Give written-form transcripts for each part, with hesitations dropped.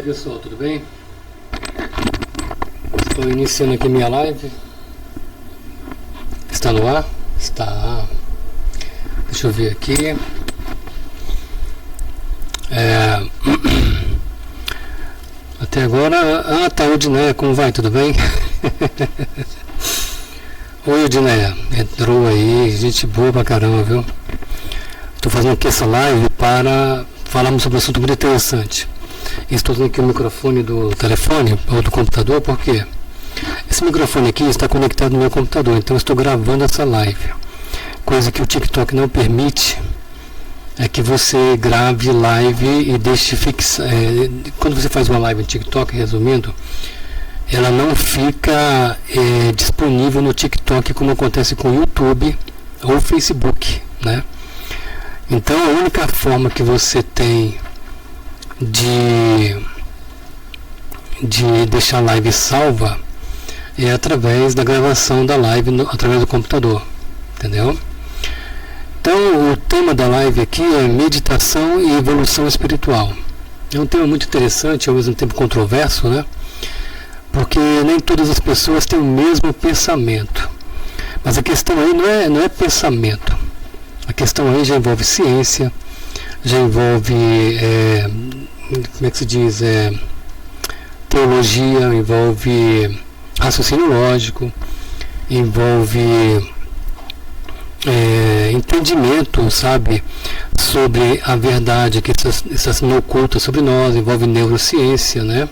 Pessoal, tudo bem? Estou iniciando aqui minha live. Está no ar? Está. Deixa eu ver aqui. Até agora. Tá, Odineia, como vai? Tudo bem? Oi, Odineia. Entrou aí, gente boa pra caramba, viu? Estou fazendo aqui essa live para falarmos sobre um assunto muito interessante. Estou usando aqui o microfone do telefone ou do computador, porque esse microfone aqui está conectado no meu computador, então eu estou gravando essa live. Coisa que o TikTok não permite é que você grave live e deixe fixar. Quando você faz uma live no TikTok, resumindo, ela não fica disponível no TikTok como acontece com o YouTube ou Facebook, né? Então a única forma que você tem de deixar a live salva é através da gravação da live através do computador, entendeu? Então o tema da live aqui é meditação e evolução espiritual. É um tema muito interessante, ao mesmo tempo controverso, né? Porque nem todas as pessoas têm o mesmo pensamento. Mas a questão aí não é pensamento. A questão aí já envolve ciência, já envolve como é que se diz, teologia, envolve raciocínio lógico, envolve entendimento, sabe, sobre a verdade que está sendo oculta sobre nós, envolve neurociência, né?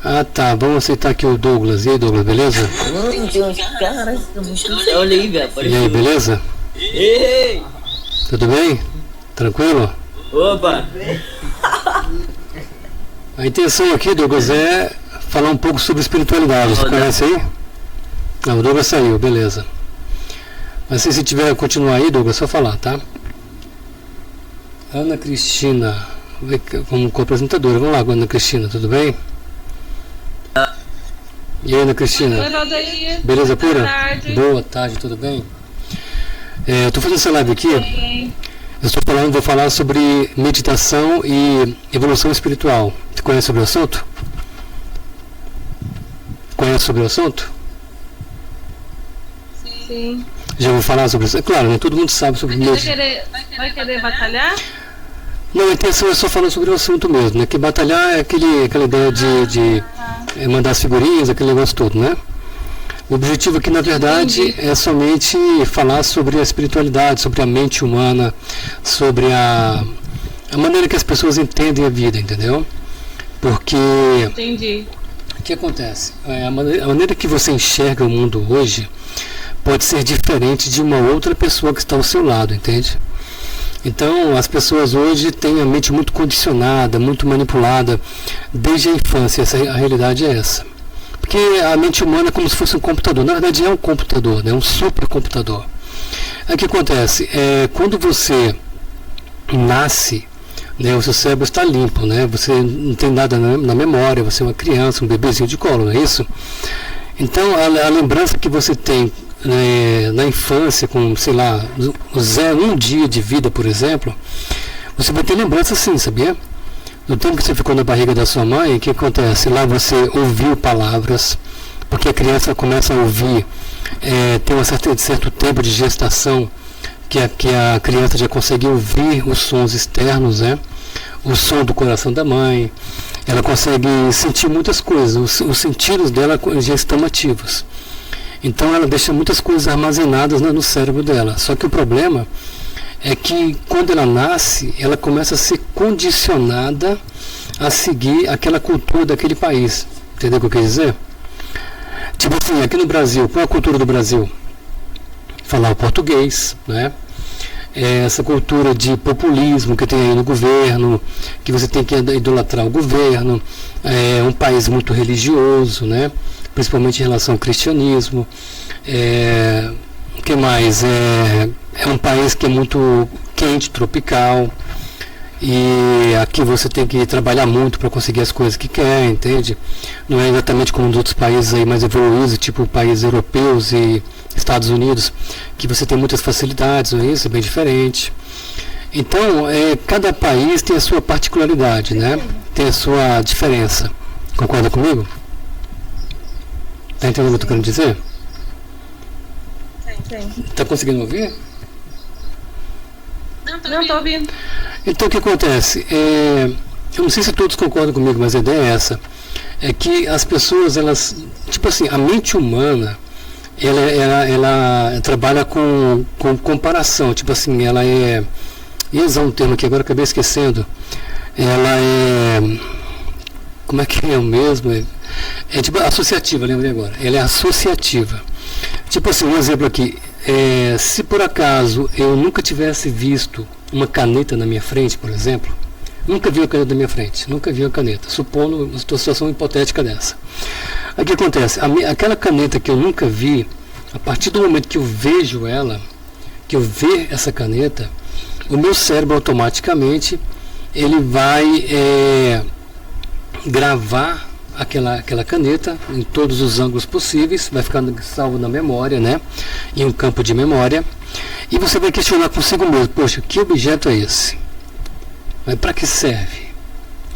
Ah, tá, vamos aceitar aqui o Douglas. E aí, Douglas, beleza? Olha aí, velho. E aí, beleza? Ei! Tudo bem? Tranquilo? Opa! A intenção aqui, Douglas, é falar um pouco sobre espiritualidade. Você conhece aí? Não, o Douglas saiu, beleza. Mas se tiver a continuar aí, Douglas, é só falar, tá? Ana Cristina, como co-apresentadora. Vamos lá, Ana Cristina, tudo bem? E aí, Ana Cristina? Beleza pura? Boa tarde. Boa tarde, tudo bem? Eu estou fazendo essa live aqui. Vou falar sobre meditação e evolução espiritual. Você conhece sobre o assunto? Conhece sobre o assunto? Sim. Já vou falar sobre isso. É claro, nem todo mundo sabe sobre meditação. Vai querer batalhar? Não, a intenção é só falar sobre o assunto mesmo, né? Que batalhar é aquela ideia de mandar as figurinhas, aquele negócio todo, né? O objetivo aqui, na verdade, é somente falar sobre a espiritualidade, sobre a mente humana, sobre a maneira que as pessoas entendem a vida, entendeu? Porque Entendi. o que acontece? A maneira que você enxerga o mundo hoje pode ser diferente de uma outra pessoa que está ao seu lado, entende? Então, as pessoas hoje têm a mente muito condicionada, muito manipulada desde a infância. A realidade é essa. Porque a mente humana é como se fosse um computador. Na verdade, é um computador, né? Um supercomputador. Aí o que acontece? Quando você nasce, né, o seu cérebro está limpo, né? Você não tem nada na memória, você é uma criança, um bebezinho de colo, não é isso? Então, a lembrança que você tem na infância, com, sei lá, um dia de vida, por exemplo, você vai ter lembrança sim, sabia? No tempo que você ficou na barriga da sua mãe, o que acontece? Lá você ouviu palavras, porque a criança começa a ouvir, tem um certo tempo de gestação, que a criança já consegue ouvir os sons externos, né? O som do coração da mãe, ela consegue sentir muitas coisas, os sentidos dela já estão ativos. Então ela deixa muitas coisas armazenadas no cérebro dela. Só que o problema é que quando ela nasce, ela começa a ser condicionada a seguir aquela cultura daquele país. Entendeu o que eu quis dizer? Tipo assim, aqui no Brasil, qual é a cultura do Brasil? Falar o português, né? Essa cultura de populismo que tem aí no governo, que você tem que idolatrar o governo, é um país muito religioso, né? Principalmente em relação ao cristianismo. O que mais? É um país que é muito quente, tropical, e aqui você tem que trabalhar muito para conseguir as coisas que quer, entende? Não é exatamente como nos outros países aí mais evoluídos, tipo países europeus e Estados Unidos, que você tem muitas facilidades, não é isso? É bem diferente. Então, cada país tem a sua particularidade, né? tem a sua diferença. Concorda comigo? Tá entendendo o que eu tô querendo dizer? Sim. Tá conseguindo ouvir? Não, tô ouvindo. Então o que acontece? Eu não sei se todos concordam comigo, mas a ideia é essa. É que as pessoas, elas, tipo assim, a mente humana, ela trabalha com comparação, tipo assim, ela é, ia usar um termo que agora acabei esquecendo, ela é, como é que é o mesmo? É tipo associativa, lembrei agora, ela é associativa. Tipo assim, um exemplo aqui, se por acaso eu nunca tivesse visto uma caneta na minha frente, por exemplo, nunca vi uma caneta na minha frente, nunca vi uma caneta, supondo uma situação hipotética dessa. Aí o que acontece? Aquela caneta que eu nunca vi, a partir do momento que eu vejo ela, que eu ver essa caneta, o meu cérebro automaticamente ele vai gravar aquela caneta em todos os ângulos possíveis, vai ficar salvo na memória, né? Em um campo de memória, e você vai questionar consigo mesmo: poxa, que objeto é esse? Mas para que serve?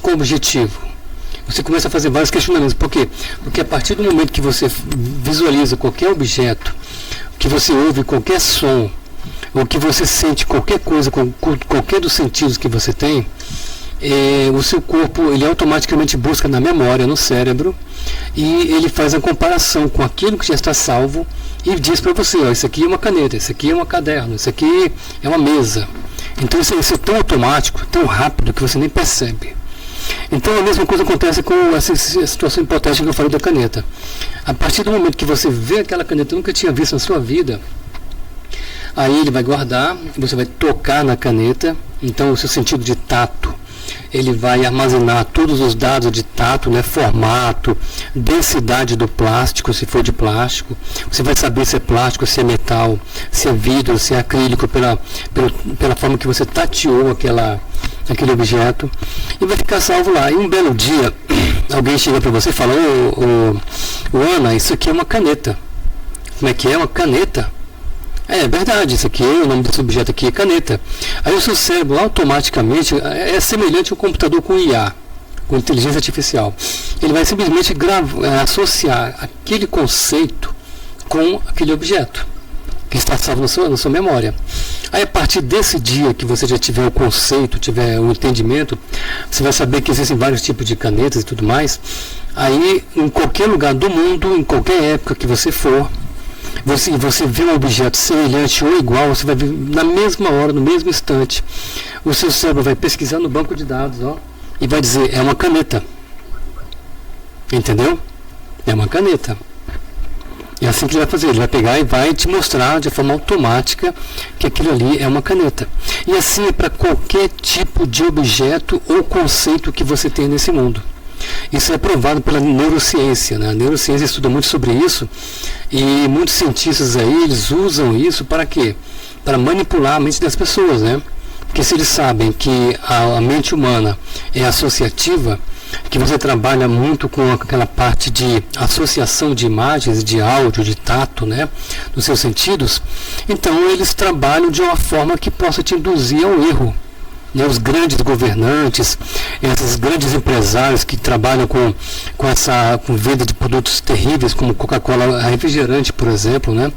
Qual o objetivo? Você começa a fazer vários questionamentos. Por quê? Porque a partir do momento que você visualiza qualquer objeto, que você ouve qualquer som, ou que você sente qualquer coisa, qualquer dos sentidos que você tem, o seu corpo ele automaticamente busca na memória, no cérebro, e ele faz a comparação com aquilo que já está salvo e diz para você: ó, isso aqui é uma caneta, isso aqui é um caderno, isso aqui é uma mesa. Então isso é tão automático, tão rápido, que você nem percebe. Então a mesma coisa acontece com essa situação hipotética que eu falei da caneta. A partir do momento que você vê aquela caneta que nunca tinha visto na sua vida, aí ele vai guardar, você vai tocar na caneta, então o seu sentido de tato, ele vai armazenar todos os dados de tato, né, formato, densidade do plástico, se for de plástico. Você vai saber se é plástico, se é metal, se é vidro, se é acrílico, pela forma que você tateou aquele objeto, e vai ficar salvo lá. E um belo dia, alguém chega para você e fala: ô Ana, isso aqui é uma caneta. Como é que é? Uma caneta? É verdade, isso aqui, o nome desse objeto aqui é caneta. Aí o seu cérebro automaticamente é semelhante ao computador com IA, com inteligência artificial. Ele vai simplesmente associar aquele conceito com aquele objeto que está salvo na sua memória. Aí a partir desse dia que você já tiver o conceito, tiver o entendimento, você vai saber que existem vários tipos de canetas e tudo mais. Aí em qualquer lugar do mundo, em qualquer época que você for, você vê um objeto semelhante ou igual, você vai ver na mesma hora, no mesmo instante, o seu cérebro vai pesquisar no banco de dados, ó, e vai dizer: é uma caneta. Entendeu? É uma caneta. É assim que ele vai fazer, ele vai pegar e vai te mostrar de forma automática que aquilo ali é uma caneta. E assim é para qualquer tipo de objeto ou conceito que você tem nesse mundo. Isso é provado pela neurociência, né? A neurociência estuda muito sobre isso, e muitos cientistas aí, eles usam isso para quê? Para manipular a mente das pessoas, né? Porque se eles sabem que a mente humana é associativa, que você trabalha muito com aquela parte de associação de imagens, de áudio, de tato, né? Nos seus sentidos, então eles trabalham de uma forma que possa te induzir ao erro. Os grandes governantes, esses grandes empresários que trabalham com venda de produtos terríveis, como Coca-Cola, refrigerante, por exemplo, né?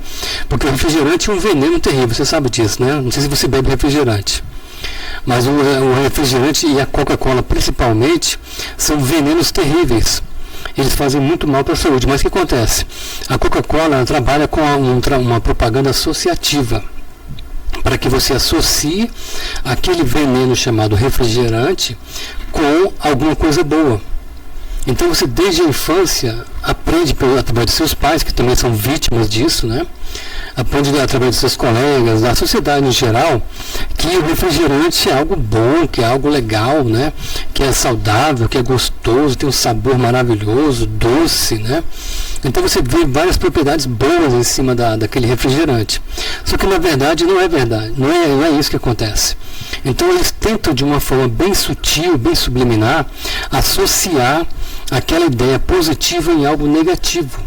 Porque o refrigerante é um veneno terrível, você sabe disso, né? Não sei se você bebe refrigerante, mas o refrigerante e a Coca-Cola principalmente são venenos terríveis. Eles fazem muito mal para a saúde. Mas o que acontece? A Coca-Cola trabalha com uma propaganda associativa, para que você associe aquele veneno chamado refrigerante com alguma coisa boa. Então você desde a infância aprende através de seus pais, que também são vítimas disso, né? Aprende através de seus colegas, da sociedade em geral, que o refrigerante é algo bom, que é algo legal, né? Que é saudável, que é gostoso, tem um sabor maravilhoso, doce, né? Então você vê várias propriedades boas em cima daquele refrigerante. Só que na verdade não é verdade, não é isso que acontece. Então eles tentam de uma forma bem sutil, bem subliminar, associar aquela ideia positiva em algo negativo.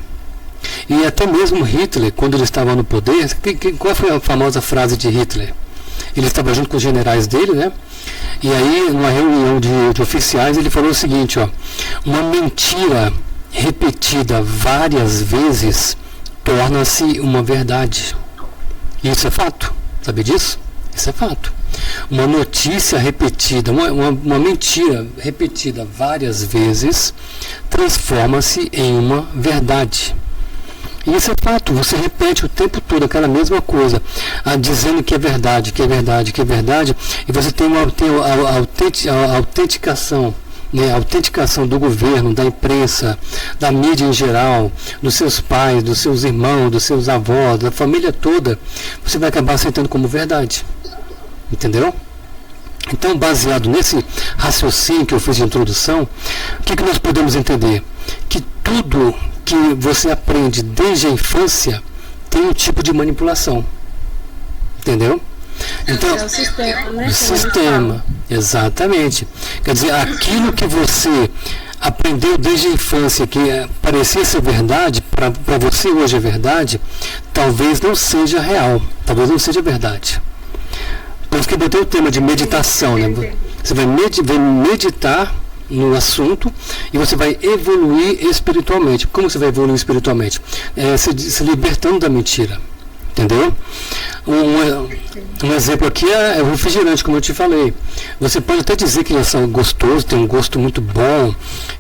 E até mesmo Hitler, quando ele estava no poder, qual foi a famosa frase de Hitler? Ele estava junto com os generais dele, né? E aí, numa reunião de oficiais, ele falou o seguinte, ó, uma mentira repetida várias vezes torna-se uma verdade. Isso é fato. Sabe disso? Isso é fato. Uma notícia repetida, uma mentira repetida várias vezes transforma-se em uma verdade. E isso é fato. Você repete o tempo todo aquela mesma coisa, dizendo que é verdade, que é verdade, que é verdade, e você tem a autenticação. Né, a autenticação do governo, da imprensa, da mídia em geral, dos seus pais, dos seus irmãos, dos seus avós, da família toda, você vai acabar aceitando como verdade. Entendeu? Então, baseado nesse raciocínio que eu fiz de introdução, o que nós podemos entender? Que tudo que você aprende desde a infância tem um tipo de manipulação. Entendeu? Então, é o sistema, né? O sistema, exatamente. Quer dizer, aquilo que você aprendeu desde a infância, que parecia ser verdade, para você hoje é verdade, talvez não seja real, talvez não seja verdade. Por isso que eu botei o tema de meditação, né? Você vai meditar no assunto e você vai evoluir espiritualmente. Como você vai evoluir espiritualmente? Se libertando da mentira. Entendeu? Um exemplo aqui é o refrigerante, como eu te falei. Você pode até dizer que eles são gostosos, tem um gosto muito bom,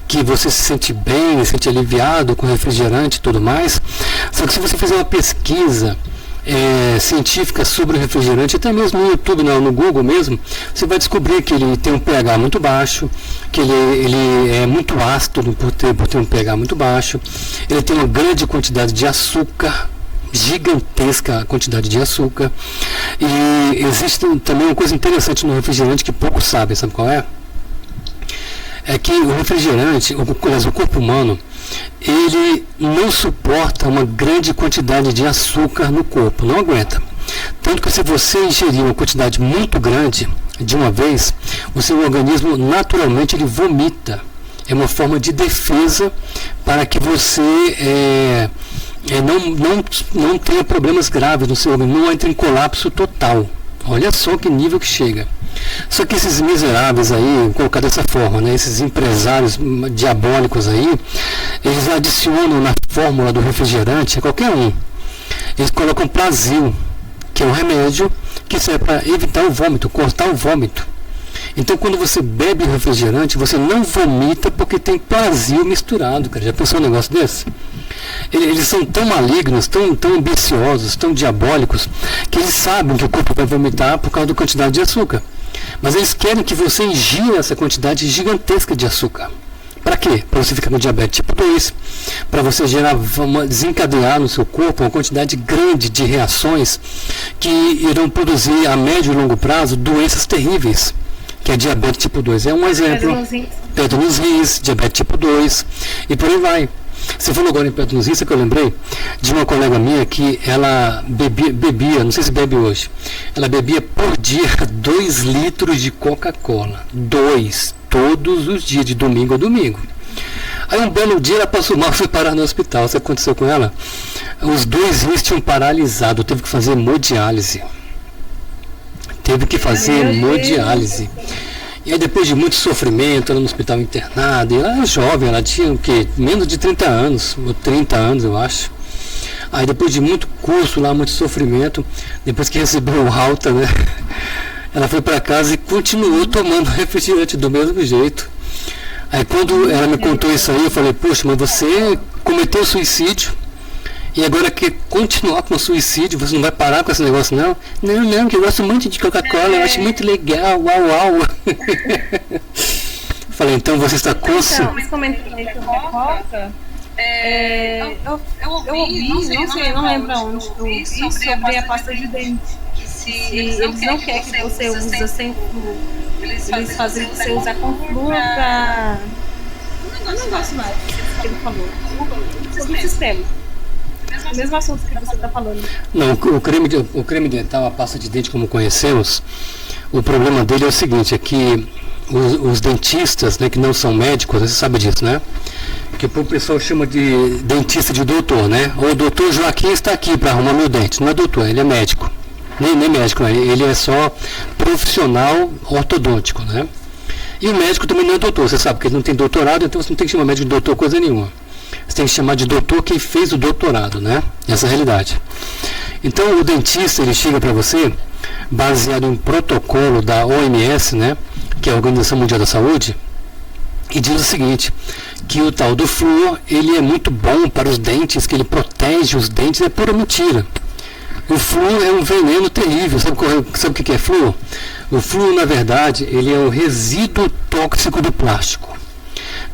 que você se sente bem, se sente aliviado com refrigerante e tudo mais. Só que se você fizer uma pesquisa científica sobre o refrigerante, até mesmo no YouTube, no Google mesmo, você vai descobrir que ele tem um pH muito baixo, que ele é muito ácido por ter um pH muito baixo, ele tem uma grande quantidade de açúcar, gigantesca quantidade de açúcar. E existe também uma coisa interessante no refrigerante que poucos sabem, sabe qual é? É que o refrigerante, o corpo humano, ele não suporta uma grande quantidade de açúcar no corpo, não aguenta. Tanto que se você ingerir uma quantidade muito grande de uma vez, o seu organismo naturalmente ele vomita. É uma forma de defesa para que você não tenha problemas graves no seu organismo, não entre em colapso total. Olha só que nível que chega. Só que esses miseráveis aí, vou colocar dessa forma, né, esses empresários diabólicos aí, eles adicionam na fórmula do refrigerante, qualquer um, eles colocam Plasil, que é um remédio que serve para evitar o vômito, cortar o vômito. Então, quando você bebe refrigerante, você não vomita porque tem Plasil misturado, cara. Já pensou um negócio desse? Eles são tão malignos, tão ambiciosos, tão diabólicos, que eles sabem que o corpo vai vomitar por causa da quantidade de açúcar. Mas eles querem que você ingira essa quantidade gigantesca de açúcar. Para quê? Para você ficar com diabetes tipo 2, para você desencadear no seu corpo uma quantidade grande de reações que irão produzir a médio e longo prazo doenças terríveis, que é diabetes tipo 2. É um exemplo. Pedra nos rins, diabetes tipo 2 e por aí vai. Você falou agora em pedra nos rins, que eu lembrei de uma colega minha que ela bebia, não sei se bebe hoje, ela bebia por dia 2 litros de Coca-Cola. 2, todos os dias, de domingo a domingo. Aí um belo dia ela passou mal e foi parar no hospital. Sabe o que aconteceu com ela? Os 2 rins tinham paralisado, teve que fazer hemodiálise. E aí, depois de muito sofrimento, ela no hospital internada, e ela era jovem, ela tinha o quê? Menos de 30 anos, ou 30 anos eu acho. Aí depois de muito curso lá, muito sofrimento, depois que recebeu o alta, né? Ela foi para casa e continuou tomando refrigerante do mesmo jeito. Aí quando ela me contou isso aí, eu falei, poxa, mas você cometeu suicídio e agora quer continuar com o suicídio, você não vai parar com esse negócio não? Não, que eu gosto muito de Coca-Cola, eu acho muito legal, uau. Falei, então você está consciente. Mas comentando aí sobre a Coca, eu ouvi, não lembro onde, eu ouvi sobre a pasta de dente. Se eles não querem que você use sem flúor, eles fazem você usar com flúor pra... Eu não gosto mais do que ele falou. Sobre o sistema. O mesmo assunto que você está falando. Não, o creme dental, a pasta de dente como conhecemos, o problema dele é o seguinte, é que os dentistas, né, que não são médicos, você sabe disso, né? Que o pessoal chama de dentista de doutor, né? O doutor Joaquim está aqui para arrumar meu dente. Não é doutor, ele é médico. Nem médico, né? Ele é só profissional ortodôntico, né? E o médico também não é doutor, você sabe, porque ele não tem doutorado, então você não tem que chamar médico de doutor coisa nenhuma. Você tem que chamar de doutor quem fez o doutorado, né? Essa é a realidade. Então o dentista, ele chega para você, baseado em um protocolo da OMS, né? Que é a Organização Mundial da Saúde, e diz o seguinte, que o tal do flúor, ele é muito bom para os dentes, que ele protege os dentes, é pura mentira. O flúor é um veneno terrível. Sabe o que é flúor? O flúor, na verdade, ele é o resíduo tóxico do plástico.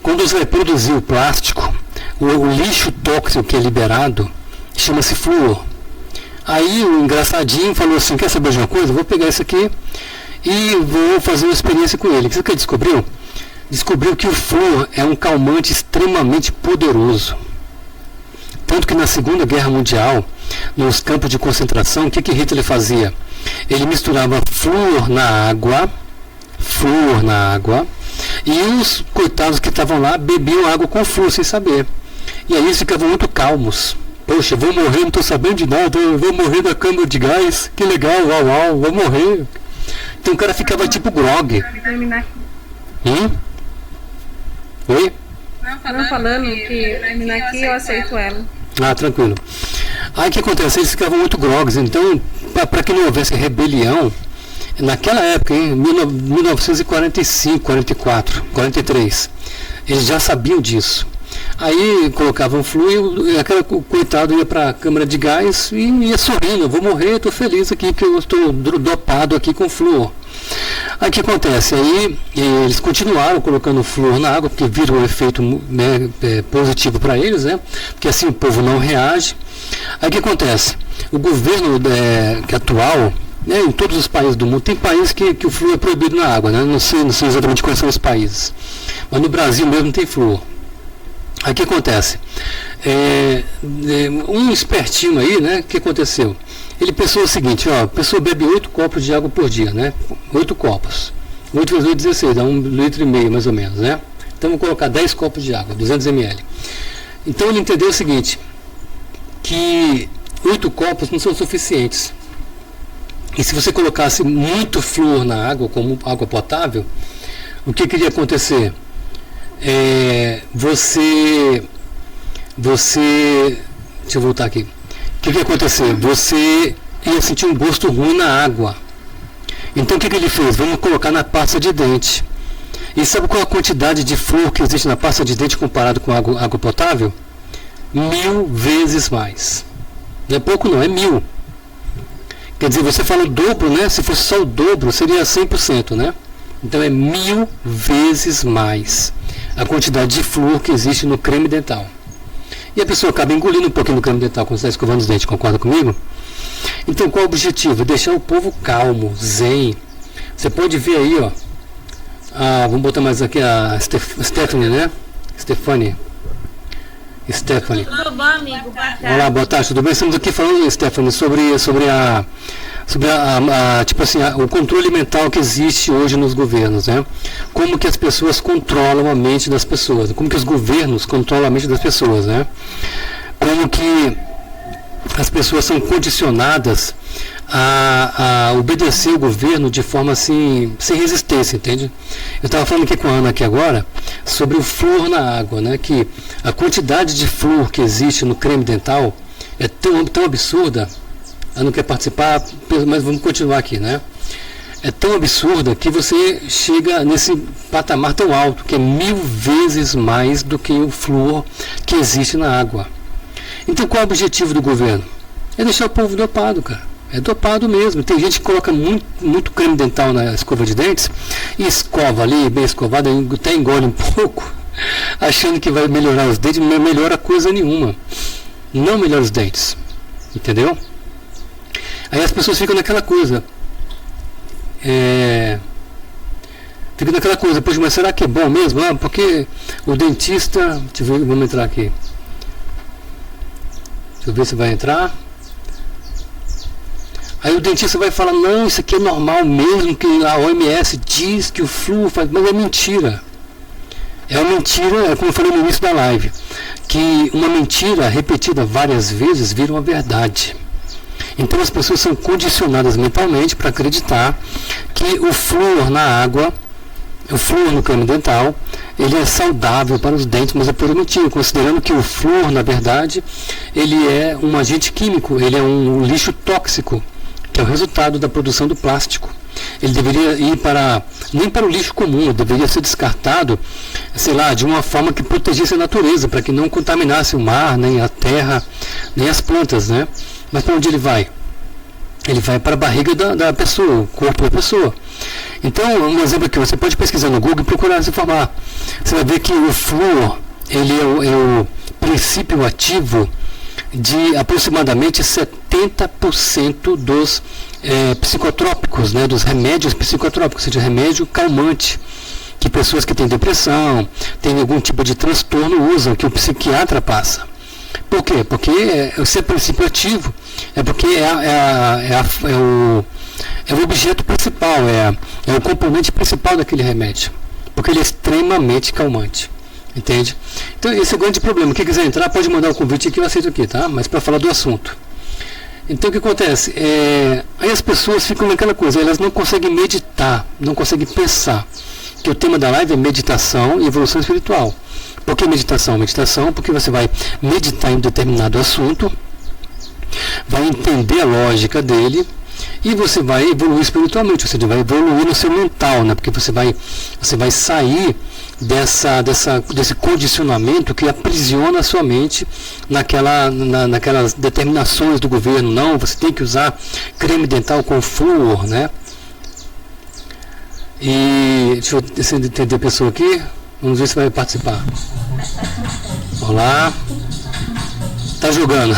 Quando você vai produzir o plástico, o lixo tóxico que é liberado chama-se flúor. Aí o engraçadinho falou assim, quer saber de uma coisa? Vou pegar isso aqui e vou fazer uma experiência com ele. O que você descobriu? Descobriu que o flúor é um calmante extremamente poderoso. Tanto que na Segunda Guerra Mundial, nos campos de concentração, o que Hitler fazia? Ele misturava flúor na água, e os coitados que estavam lá bebiam água com flúor sem saber. E aí eles ficavam muito calmos. Poxa, vou morrer, não estou sabendo de nada, eu vou morrer da câmara de gás, que legal, uau, vou morrer. Então o cara ficava tipo grog. Oi? Não, falando que terminar aqui eu aceito ela. Ah, tranquilo. Aí o que acontece? Eles ficavam muito grogues, então, para que não houvesse rebelião, naquela época, em 1945, 44, 43, eles já sabiam disso. Aí colocavam flúor e aquele coitado ia para a câmara de gás e ia sorrindo, eu vou morrer, estou feliz aqui porque eu estou dopado aqui com flúor. Aí o que acontece? Aí eles continuaram colocando flúor na água, porque viram um efeito positivo para eles, né? Porque assim o povo não reage. Aí o que acontece? O governo que atual, né, em todos os países do mundo, tem países que o flúor é proibido na água, né? Não sei exatamente quais são os países, mas no Brasil mesmo tem flúor. Aí o que acontece? Um espertinho aí, né? O que aconteceu? Ele pensou o seguinte, ó, a pessoa bebe 8 copos de água por dia, né? 8 copos. 8 vezes 8, 16, dá 1,5 litro mais ou menos, né? Então vou colocar 10 copos de água, 200 ml. Então ele entendeu o seguinte, que 8 copos não são suficientes. E se você colocasse muito flúor na água, como água potável, o que iria acontecer? Deixa eu voltar aqui. O que ia acontecer? Você ia sentir um gosto ruim na água. Então o que ele fez? Vamos colocar na pasta de dente. E sabe qual a quantidade de flúor que existe na pasta de dente comparado com água potável? 1000 vezes mais. Não é pouco não, é 1000. Quer dizer, você fala o dobro, né? Se fosse só o dobro, seria 100%, né? Então é 1000 vezes mais a quantidade de flúor que existe no creme dental. E a pessoa acaba engolindo um pouquinho do creme dental quando está escovando os dentes, concorda comigo? Então qual é o objetivo? Deixar o povo calmo, zen. Você pode ver aí, ó. Vamos botar mais aqui a Stephanie, né? Stephanie. Tudo bom, amigo? Boa tarde. Olá, boa tarde, tudo bem? Estamos aqui falando, Stephanie, sobre tipo assim, o controle mental que existe hoje nos governos, né? Como que as pessoas controlam a mente das pessoas, como que os governos controlam a mente das pessoas, né? Como que as pessoas são condicionadas a obedecer o governo de forma assim, sem resistência, entende? Eu estava falando aqui com a Ana aqui agora sobre o flúor na água, né? Que a quantidade de flúor que existe no creme dental é tão absurda. Ela não quer participar, mas vamos continuar aqui, né? É tão absurda que você chega nesse patamar tão alto, que é 1000 vezes mais do que o flúor que existe na água. Então qual é o objetivo do governo? É deixar o povo dopado, cara. É dopado mesmo. Tem gente que coloca muito creme dental na escova de dentes e escova ali, bem escovada, até engole um pouco, achando que vai melhorar os dentes, não melhora coisa nenhuma. Não melhora os dentes. Entendeu? Aí as pessoas ficam naquela coisa. Fica naquela coisa, poxa, mas será que é bom mesmo? Porque o dentista. Deixa eu ver, vamos entrar aqui. Deixa eu ver se vai entrar. Aí o dentista vai falar, não, isso aqui é normal mesmo, que a OMS diz que o flúor faz, mas é mentira. É uma mentira, como eu falei no início da live, que uma mentira repetida várias vezes vira uma verdade. Então as pessoas são condicionadas mentalmente para acreditar que o flúor na água, o flúor no creme dental, ele é saudável para os dentes, mas é puro mentira, considerando que o flúor, na verdade, ele é um agente químico, ele é um lixo tóxico, que é o resultado da produção do plástico. Ele deveria ir nem para o lixo comum, ele deveria ser descartado, sei lá, de uma forma que protegesse a natureza, para que não contaminasse o mar, nem a terra, nem as plantas, né? Mas para onde ele vai? Ele vai para a barriga da pessoa, o corpo da pessoa. Então, um exemplo aqui, você pode pesquisar no Google e procurar se informar. Você vai ver que o flúor, ele é o princípio ativo de aproximadamente 70% dos psicotrópicos, né, dos remédios psicotrópicos, ou seja, remédio calmante, que pessoas que têm depressão, têm algum tipo de transtorno usam, que o psiquiatra passa. Por quê? Porque esse é princípio ativo, porque é o objeto principal, é o componente principal daquele remédio, porque ele é extremamente calmante. Entende? Então esse é o grande problema. Quem quiser entrar pode mandar o convite aqui, eu aceito aqui, tá? Mas para falar do assunto. Então o que acontece? Aí as pessoas ficam naquela coisa, elas não conseguem meditar, não conseguem pensar. Que o tema da live é meditação e evolução espiritual. Por que meditação? Meditação porque você vai meditar em um determinado assunto, vai entender a lógica dele e você vai evoluir espiritualmente, você vai evoluir no seu mental, né? Porque você vai sair desse condicionamento que aprisiona a sua mente naquelas determinações do governo. Não, você tem que usar creme dental com flúor, né? E deixa eu entender a pessoa aqui. Vamos ver se vai participar. Olá. Tá jogando.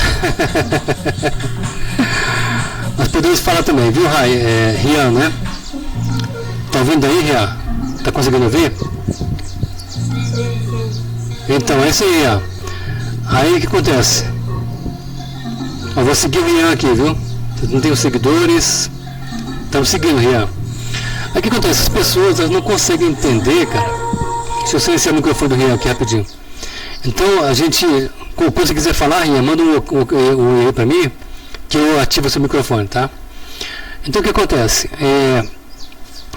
Nós podemos falar também, viu, Rian, né? Tá ouvindo aí, Rian? Tá conseguindo ouvir? Então, é isso aí, ó. Aí o que acontece? Eu vou seguir o Rian aqui, viu? Vocês não tem os seguidores. Estamos seguindo o Rian. Aí o que acontece? As pessoas elas não conseguem entender, cara. Deixa eu silenciar o microfone do Rian aqui rapidinho. Então, a gente, quando você quiser falar, Rian, manda um e-mail para mim, que eu ativo o seu microfone, tá? Então, o que acontece?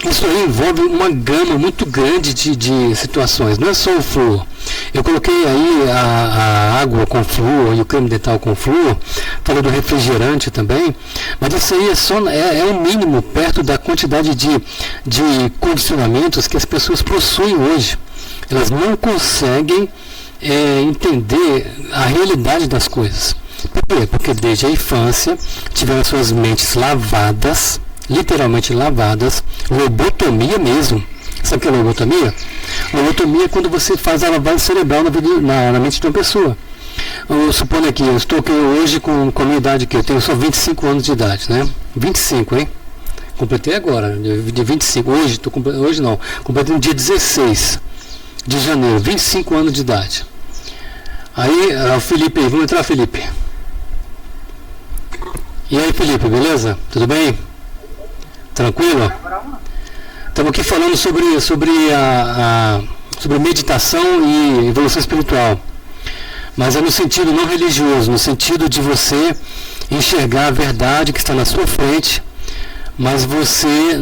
Isso aí envolve uma gama muito grande de situações, não é só o flúor. Eu coloquei aí a água com flúor e o creme dental com flúor, falei do refrigerante também, mas isso aí é o mínimo perto da quantidade de condicionamentos que as pessoas possuem hoje. Elas não conseguem entender a realidade das coisas. Por quê? Porque desde a infância tiveram suas mentes lavadas, literalmente lavadas, lobotomia mesmo. Sabe o que é lobotomia? Lobotomia é quando você faz a lavagem cerebral na mente de uma pessoa. Eu suponho aqui, eu estou aqui hoje com a minha idade aqui, eu tenho só 25 anos de idade, né? 25, hein? Completei agora, de 25, hoje não, completei no dia 16 de janeiro, 25 anos de idade. Aí, o Felipe, vamos entrar, Felipe? E aí, Felipe, beleza? Tudo bem? Tranquilo? Estamos aqui falando sobre meditação e evolução espiritual. Mas é no sentido não religioso, no sentido de você enxergar a verdade que está na sua frente, mas você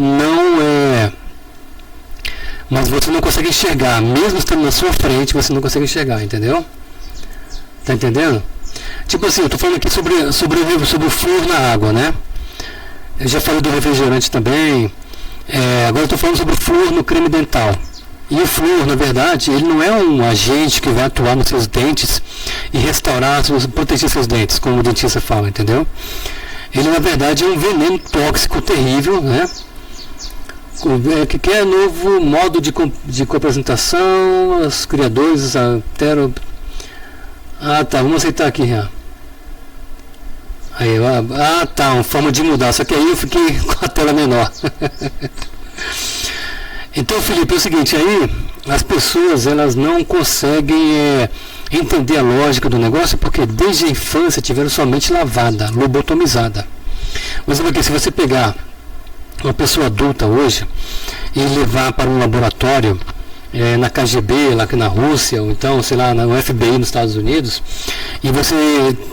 não consegue enxergar. Mesmo estando na sua frente, você não consegue enxergar, entendeu? Tá entendendo? Tipo assim, eu estou falando aqui sobre o flúor na água, né? Eu já falei do refrigerante também. Agora eu estou falando sobre o flúor no creme dental. E o flúor, na verdade, ele não é um agente que vai atuar nos seus dentes e restaurar, proteger seus dentes, como o dentista fala, entendeu? Ele, na verdade, é um veneno tóxico terrível, né? Que é novo modo de coapresentação, os criadores alteram. Ah, tá, vamos aceitar aqui, Rian. Aí, tá, uma forma de mudar, só que aí eu fiquei com a tela menor. Então, Felipe, é o seguinte, aí as pessoas elas não conseguem entender a lógica do negócio porque desde a infância tiveram sua mente lavada, lobotomizada. Mas porque se você pegar uma pessoa adulta hoje e levar para um laboratório na KGB, lá na Rússia, ou então, sei lá, no FBI nos Estados Unidos, e você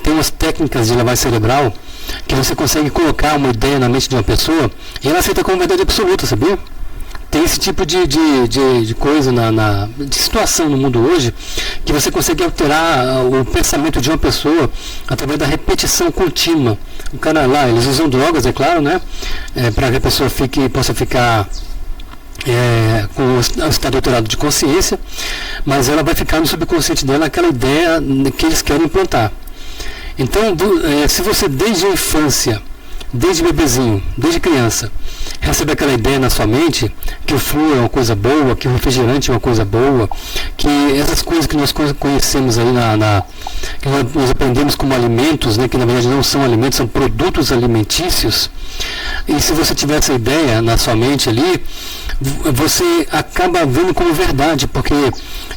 tem umas técnicas de lavagem cerebral que você consegue colocar uma ideia na mente de uma pessoa e ela aceita como verdade absoluta, sabia? Tem esse tipo de coisa, de situação no mundo hoje, que você consegue alterar o pensamento de uma pessoa através da repetição contínua. O cara lá, eles usam drogas, é claro, né? Para que a pessoa possa ficar com o estado alterado de consciência, mas ela vai ficar no subconsciente dela aquela ideia que eles querem implantar. Então, se você desde a infância, desde bebezinho, desde criança, recebe aquela ideia na sua mente que o flúor é uma coisa boa, que o refrigerante é uma coisa boa, que essas coisas que nós conhecemos aí que nós aprendemos como alimentos, né, que na verdade não são alimentos, são produtos alimentícios, e se você tiver essa ideia na sua mente ali, você acaba vendo como verdade, porque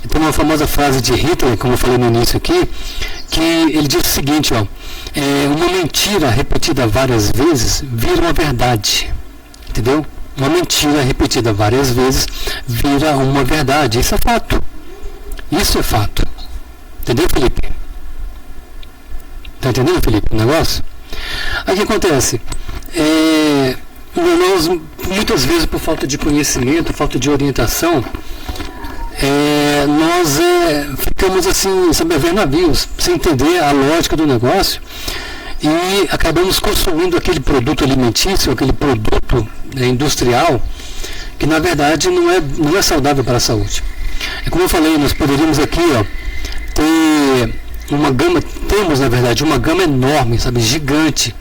tem uma famosa frase de Hitler, como eu falei no início aqui, que ele diz o seguinte, uma mentira repetida várias vezes vira uma verdade. Entendeu? Uma mentira repetida várias vezes vira uma verdade. Isso é fato. Isso é fato. Entendeu, Felipe? Tá entendendo, Felipe, o negócio? Aí o que acontece? Nós, muitas vezes, por falta de conhecimento, falta de orientação, nós ficamos assim, sabe, a ver navios, sem entender a lógica do negócio, e acabamos consumindo aquele produto alimentício, aquele produto industrial, que na verdade não é saudável para a saúde. Como eu falei, nós poderíamos aqui ter uma gama, temos na verdade uma gama enorme, sabe, gigante,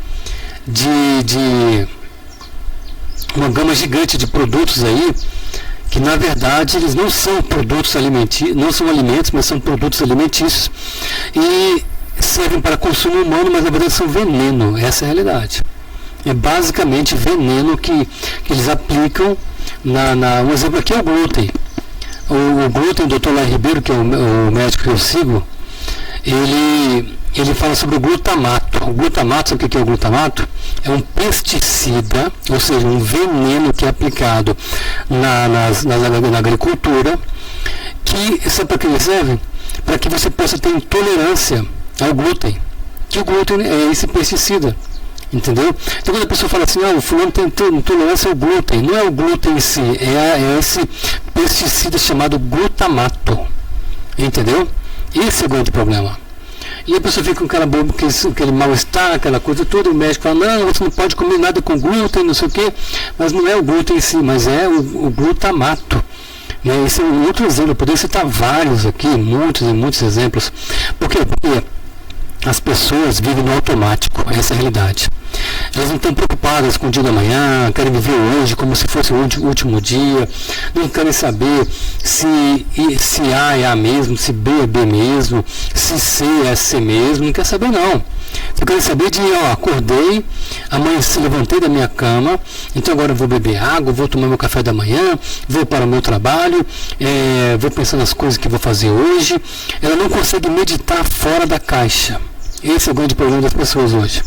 uma gama gigante de produtos aí, que na verdade eles não são produtos alimentícios, não são alimentos, mas são produtos alimentícios, e servem para consumo humano, mas na verdade são veneno. Essa é a realidade. É basicamente veneno que eles aplicam um exemplo aqui é o glúten. O glúten, o Dr. Lai Ribeiro, que é o médico que eu sigo, ele fala sobre o glutamato. O glutamato, sabe o que é o glutamato? É um pesticida, ou seja, um veneno que é aplicado na agricultura, que, sabe para que ele serve? Para que você possa ter intolerância ao glúten, que o glúten é esse pesticida, entendeu? Então quando a pessoa fala assim, o fulano tem intolerância ao glúten, não é o glúten em si, é esse pesticida chamado glutamato, entendeu? Esse é o grande problema. E a pessoa fica com aquela boba, aquele mal-estar, aquela coisa toda, e o médico fala, não, você não pode comer nada com glúten, não sei o quê, mas não é o glúten em si, mas é o glutamato. Esse é um outro exemplo, eu poderia citar vários aqui, muitos e muitos exemplos. Por quê? Porque as pessoas vivem no automático, essa é a realidade. Elas não estão preocupadas com o dia da manhã, querem viver hoje como se fosse o último dia, não querem saber se A é A mesmo, se B é B mesmo, se C é C mesmo, não quer saber não. Eu quero saber acordei, amanhã levantei da minha cama, então agora eu vou beber água, vou tomar meu café da manhã, vou para o meu trabalho, vou pensar nas coisas que vou fazer hoje. Ela não consegue meditar fora da caixa. Esse é o grande problema das pessoas hoje.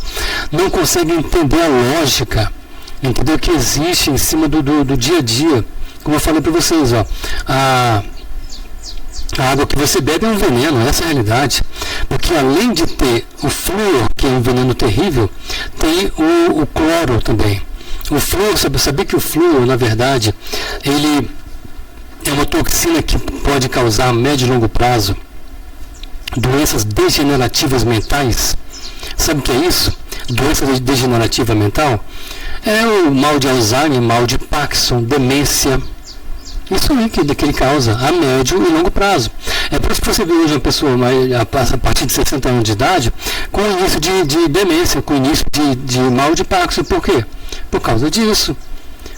Não conseguem entender a lógica, entendeu? Que existe em cima do dia a dia. Como eu falei para vocês, a água que você bebe é um veneno, essa é a realidade. Porque além de ter o flúor, que é um veneno terrível, tem o cloro também. O flúor, sabia que o flúor, na verdade, ele é uma toxina que pode causar a médio e longo prazo doenças degenerativas mentais. Sabe o que é isso? Doença degenerativa mental? É o mal de Alzheimer, mal de Parkinson, demência. Isso aí que ele causa a médio e longo prazo. É por isso que você vê hoje uma pessoa a partir de 60 anos de idade com início de demência, com início de mal de Parkinson. Por quê? Por causa disso.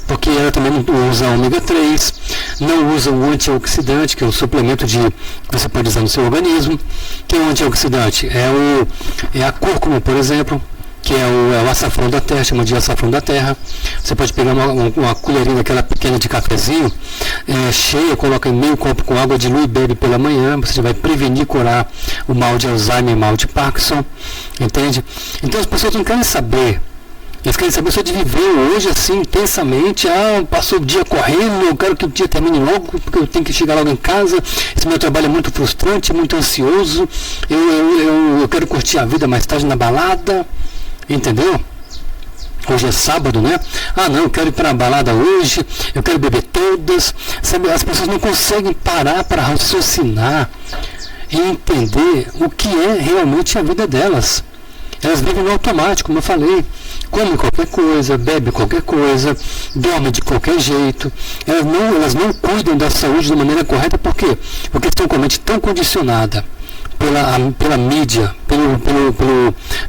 Porque ela também não usa ômega 3, não usa o antioxidante, que é o suplemento que você pode usar no seu organismo. Que é o antioxidante? É a cúrcuma, por exemplo, que é o açafrão da terra, chama de açafrão da terra. Você pode pegar uma colherinha daquela pequena de cafezinho, cheia, coloca em meio copo com água, dilui e bebe pela manhã. Você já vai prevenir, curar o mal de Alzheimer e mal de Parkinson, entende? Então as pessoas não querem saber. Eles querem saber só de viver hoje assim, intensamente. Passou o dia correndo, eu quero que o dia termine logo, porque eu tenho que chegar logo em casa. Esse meu trabalho é muito frustrante, muito ansioso. Eu quero curtir a vida mais tarde na balada. entendeu? Hoje é sábado, né? Ah, não, eu quero ir para a balada hoje, eu quero beber todas. Sabe, as pessoas não conseguem parar para raciocinar e entender o que é realmente a vida delas. Elas vivem no automático, como eu falei. Come qualquer coisa, bebe qualquer coisa, dorme de qualquer jeito. Elas não cuidam da saúde de maneira correta, por quê? Porque estão com a mente tão condicionada pela mídia,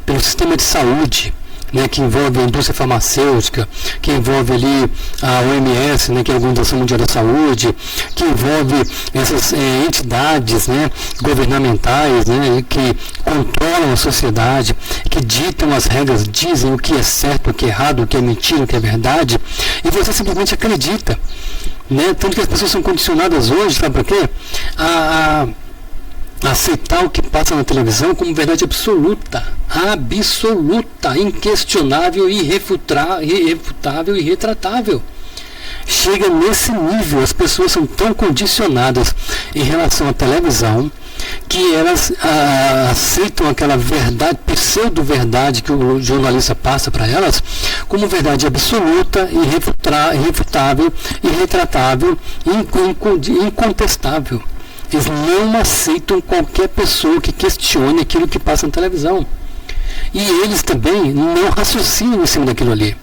pelo sistema de saúde, né, que envolve a indústria farmacêutica, que envolve ali a OMS, né, que é a Organização Mundial da Saúde, que envolve essas entidades, né, governamentais, né, que controlam a sociedade, que ditam as regras, dizem o que é certo, o que é errado, o que é mentira, o que é verdade, e você simplesmente acredita, né? Tanto que as pessoas são condicionadas hoje, sabe por quê? A aceitar o que passa na televisão como verdade absoluta, inquestionável, irrefutável e irretratável. Chega nesse nível, as pessoas são tão condicionadas em relação à televisão que elas aceitam aquela verdade, pseudo-verdade que o jornalista passa para elas como verdade absoluta, irrefutável, irretratável, incontestável. Eles não aceitam qualquer pessoa que questione aquilo que passa na televisão. E eles também não raciocinam em cima daquilo ali.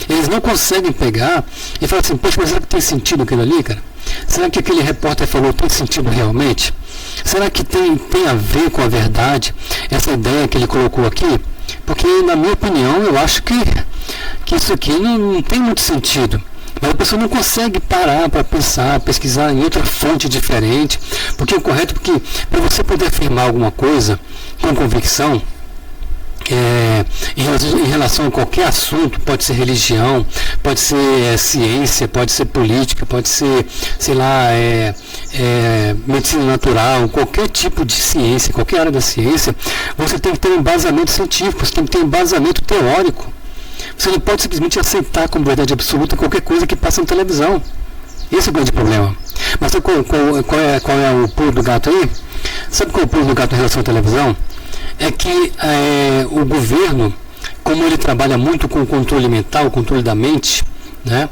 Eles não conseguem pegar e falar assim, poxa, mas será que tem sentido aquilo ali, cara? Será que aquele repórter falou tem sentido realmente? Será que tem a ver com a verdade, essa ideia que ele colocou aqui? Porque, na minha opinião, eu acho que isso aqui não tem muito sentido. Mas a pessoa não consegue parar para pensar, pesquisar em outra fonte diferente, porque o correto, porque para você poder afirmar alguma coisa com convicção, em relação a qualquer assunto, pode ser religião, pode ser ciência, pode ser política, pode ser, sei lá, medicina natural, qualquer tipo de ciência, qualquer área da ciência, você tem que ter um embasamento científico, você tem que ter um embasamento teórico. Você não pode simplesmente aceitar como verdade absoluta qualquer coisa que passa na televisão. Esse é o grande problema. Mas sabe qual é o pulo do gato aí? Sabe qual é o pulo do gato em relação à televisão? É que o governo, como ele trabalha muito com o controle mental, o controle da mente, né?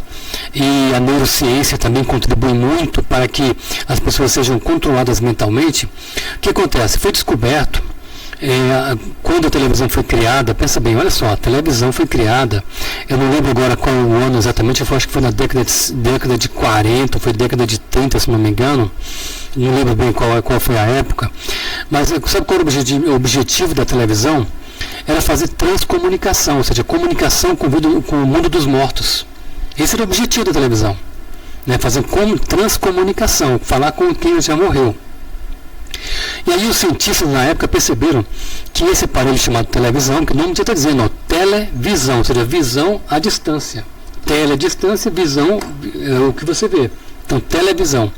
E a neurociência também contribui muito para que as pessoas sejam controladas mentalmente, o que acontece? Foi descoberto, quando a televisão foi criada, pensa bem, olha só, a televisão foi criada, eu não lembro agora qual o ano exatamente, eu acho que foi na década de 40, foi década de 30, se não me engano, não lembro bem qual foi a época, mas sabe qual era o objetivo da televisão? Era fazer transcomunicação, ou seja, comunicação com o mundo dos mortos. Esse era o objetivo da televisão, né? Fazer transcomunicação, falar com quem já morreu. E aí os cientistas na época perceberam que esse aparelho chamado televisão, que o nome já está dizendo, ó, televisão, ou seja, visão à distância. Tele à distância, visão é o que você vê. Então, televisão.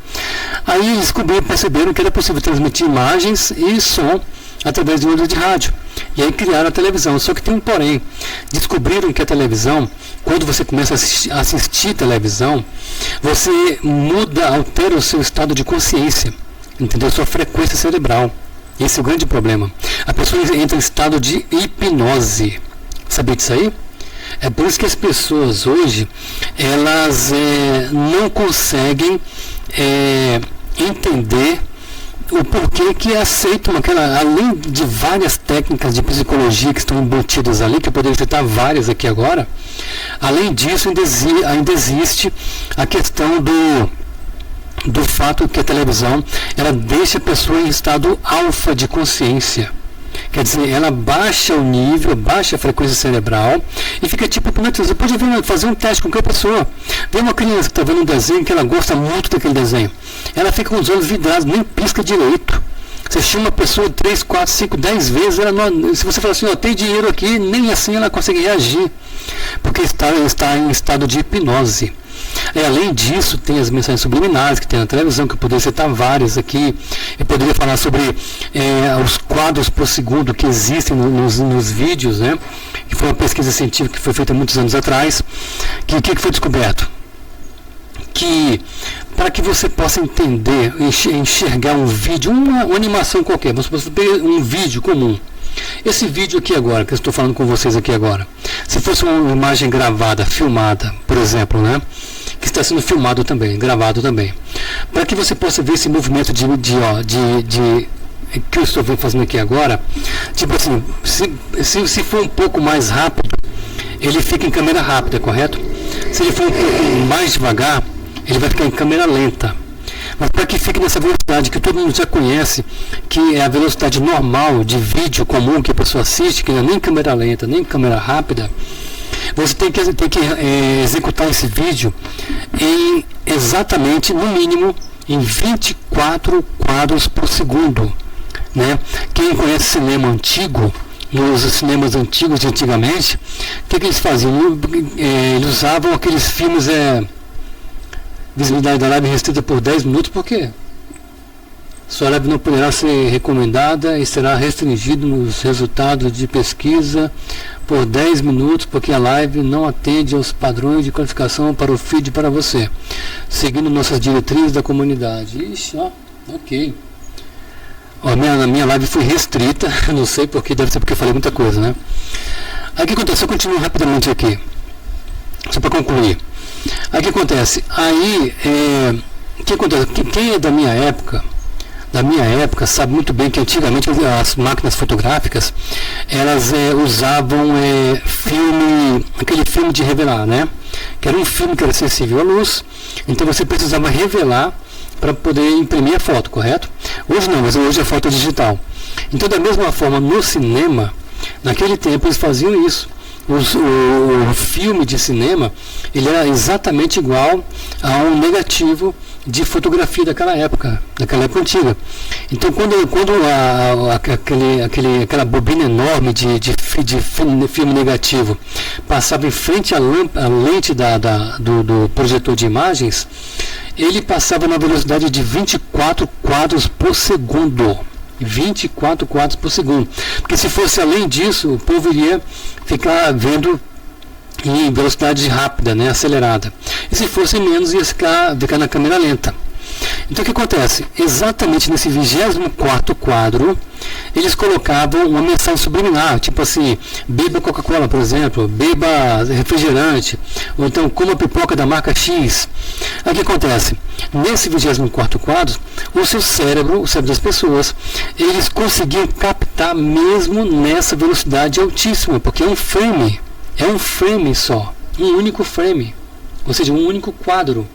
Aí eles perceberam que era possível transmitir imagens e som através de ondas de rádio. E aí criaram a televisão. Só que tem um porém. Descobriram que a televisão, quando você começa a assistir televisão, você altera o seu estado de consciência. Entendeu? Sua frequência cerebral. Esse é o grande problema. A pessoa entra em estado de hipnose. Sabia disso aí? É por isso que as pessoas hoje, elas não conseguem entender o porquê que aceitam além de várias técnicas de psicologia que estão embutidas ali, que eu poderia citar várias aqui agora, além disso ainda existe a questão do fato que a televisão ela deixa a pessoa em estado alfa de consciência. Quer dizer, ela baixa o nível, baixa a frequência cerebral e fica tipo hipnotizada. Você pode fazer um teste com qualquer pessoa. Vê uma criança que está vendo um desenho que ela gosta muito daquele desenho. Ela fica com os olhos vidrados, nem pisca direito. Você chama uma pessoa 3, 4, 5, 10 vezes, se você falar assim, tem dinheiro aqui, nem assim ela consegue reagir. Porque está em estado de hipnose. Além disso, tem as mensagens subliminares que tem na televisão, que eu poderia citar várias aqui. Eu poderia falar sobre os quadros por segundo que existem nos vídeos, né? Que foi uma pesquisa científica que foi feita muitos anos atrás. Que foi descoberto? Que para que você possa entender, enxergar um vídeo, uma animação qualquer, você ter um vídeo comum, Esse vídeo aqui agora, que eu estou falando com vocês aqui agora, se fosse uma imagem gravada, filmada, por exemplo, né? Que está sendo filmado também, gravado também. Para que você possa ver esse movimento que eu estou fazendo aqui agora, tipo assim, se for um pouco mais rápido, ele fica em câmera rápida, correto? Se ele for um pouco mais devagar, ele vai ficar em câmera lenta. Mas para que fique nessa velocidade que todo mundo já conhece, que é a velocidade normal de vídeo comum que a pessoa assiste, que não é nem câmera lenta, nem câmera rápida, você tem que executar esse vídeo em exatamente, no mínimo, em 24 quadros por segundo. Né? Quem conhece cinema antigo, nos cinemas antigos de antigamente, o que eles faziam? Eles usavam aqueles filmes, visibilidade da live restrita por 10 minutos, por quê? Sua live não poderá ser recomendada e será restringido nos resultados de pesquisa por 10 minutos, porque a live não atende aos padrões de qualificação para o feed para você, seguindo nossas diretrizes da comunidade. Ixi, ó, ok. Ó, minha live foi restrita, não sei porque, deve ser porque eu falei muita coisa, né? Aí o que acontece? Eu continuo rapidamente aqui, só para concluir. Aí o que acontece? Aí, o que acontece? Quem é da minha época sabe muito bem que antigamente as máquinas fotográficas, elas usavam aquele filme de revelar, né? Que era um filme que era sensível à luz, então você precisava revelar para poder imprimir a foto, correto? Hoje não, mas hoje a foto é digital. Então, da mesma forma, no cinema, naquele tempo eles faziam isso. O filme de cinema, ele era exatamente igual a um negativo de fotografia daquela época antiga. Então, quando aquela bobina enorme de filme negativo passava em frente à lente do projetor de imagens, ele passava na velocidade de 24 quadros por segundo. 24 quadros por segundo. Porque se fosse além disso, o povo iria ficar vendo em velocidade rápida, né, acelerada. E se fosse menos, ia ficar na câmera lenta. Então o que acontece? Exatamente nesse 24º quadro, eles colocavam uma mensagem subliminar, tipo assim, beba Coca-Cola, por exemplo, beba refrigerante, ou então coma pipoca da marca X. Aí o que acontece? Nesse 24º quadro, o cérebro das pessoas, eles conseguiam captar mesmo nessa velocidade altíssima, porque é um frame só, um único frame, ou seja, um único quadro.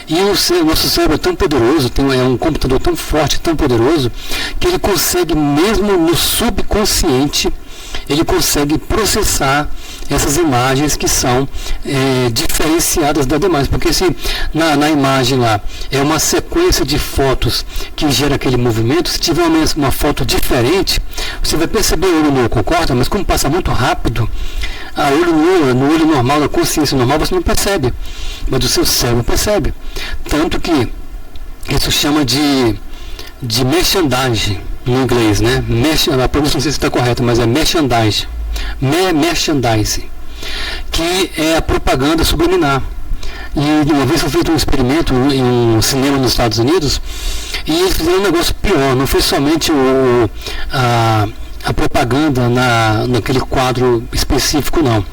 E o nosso cérebro é tão poderoso, é um computador tão forte, tão poderoso, que ele consegue, mesmo no subconsciente, ele consegue processar essas imagens que são diferenciadas das demais. Porque se na imagem lá é uma sequência de fotos que gera aquele movimento, se tiver uma foto diferente, você vai perceber o olho nu, concorda? Mas como passa muito rápido, no olho normal, na consciência normal, você não percebe, mas o seu cérebro percebe. Tanto que isso chama de merchandising em inglês, né? A pronúncia não sei se está correta, mas é merchandising, que é a propaganda subliminar. E uma vez foi feito um experimento em um cinema nos Estados Unidos, e eles fizeram um negócio pior. Não foi somente a propaganda naquele quadro específico, não.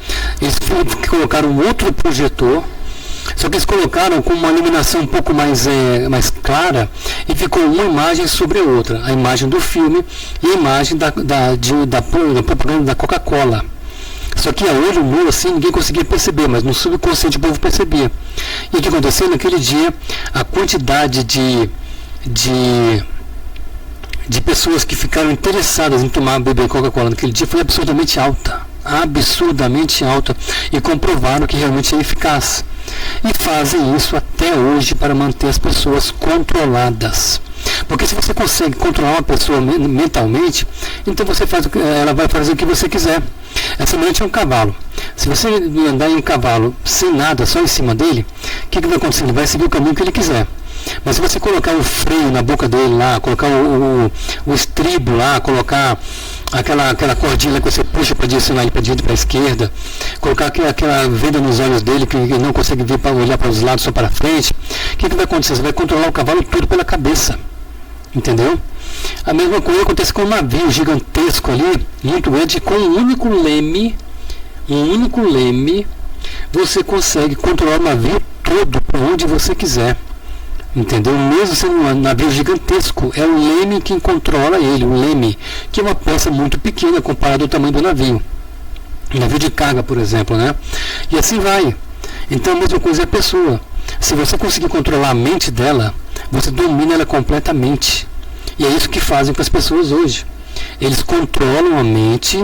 Eles colocaram outro projetor, só que eles colocaram com uma iluminação um pouco mais clara, e ficou uma imagem sobre a outra, a imagem do filme e a imagem da propaganda da Coca-Cola. Só que a olho nu, assim, ninguém conseguia perceber, mas no subconsciente o povo percebia. E o que aconteceu? Naquele dia, a quantidade de pessoas que ficaram interessadas em beber Coca-Cola naquele dia foi absurdamente alta, e comprovaram que realmente é eficaz. E fazem isso até hoje para manter as pessoas controladas. Porque se você consegue controlar uma pessoa mentalmente, então ela vai fazer o que você quiser. É semelhante a um cavalo. Se você andar em um cavalo sem nada, só em cima dele, o que vai acontecer? Ele vai seguir o caminho que ele quiser. Mas se você colocar um freio na boca dele lá, colocar o estribo lá, colocar aquela cordinha que você puxa para direcionar ele para a direita e para a esquerda, colocar aquela venda nos olhos dele que ele não consegue ver para olhar para os lados, só para frente, o que vai acontecer? Você vai controlar o cavalo tudo pela cabeça. Entendeu? A mesma coisa acontece com um navio gigantesco ali, muito grande, com um único leme, você consegue controlar o navio todo para onde você quiser. Entendeu? Mesmo sendo um navio gigantesco, é o leme quem controla ele, o leme, que é uma peça muito pequena comparado ao tamanho do navio. Um navio de carga, por exemplo, né? E assim vai. Então a mesma coisa é a pessoa. Se você conseguir controlar a mente dela, você domina ela completamente. E é isso que fazem com as pessoas hoje. Eles controlam a mente,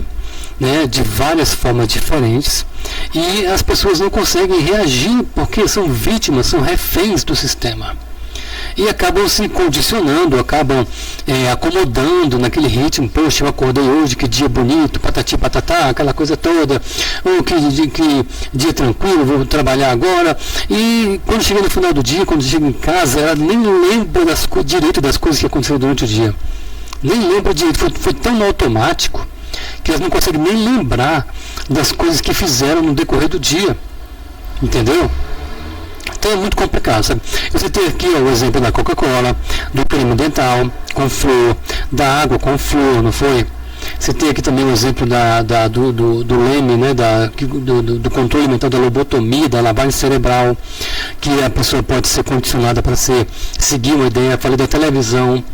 né, de várias formas diferentes, e as pessoas não conseguem reagir porque são vítimas, são reféns do sistema. E acabam se condicionando, acabam acomodando naquele ritmo. Poxa, eu acordei hoje, que dia bonito, patati patatá, aquela coisa toda. Ou que dia tranquilo, vou trabalhar agora. E quando chega no final do dia, quando chega em casa, ela nem lembra direito das coisas que aconteceram durante o dia. Nem lembra direito, foi tão no automático que elas não conseguem nem lembrar das coisas que fizeram no decorrer do dia. Entendeu? Então é muito complicado, sabe? Você tem aqui o exemplo da Coca-Cola, do creme dental com flúor, da água com flúor, não foi? Você tem aqui também o exemplo do leme, né, do controle mental, da lobotomia, da lavagem cerebral, que a pessoa pode ser condicionada para seguir uma ideia. Falei da televisão,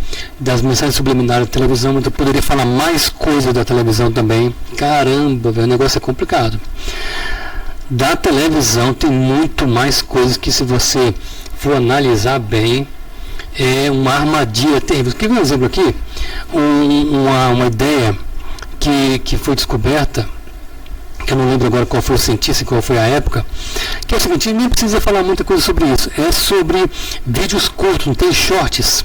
das mensagens subliminares da televisão, mas eu poderia falar mais coisas da televisão também. Caramba, velho, o negócio é complicado. Da televisão tem muito mais coisas que, se você for analisar bem, é uma armadilha terrível. Quer ver um exemplo aqui? Uma ideia que foi descoberta, que eu não lembro agora qual foi o cientista, qual foi a época, que é o seguinte: nem precisa falar muita coisa sobre isso. É sobre vídeos curtos, não tem shorts,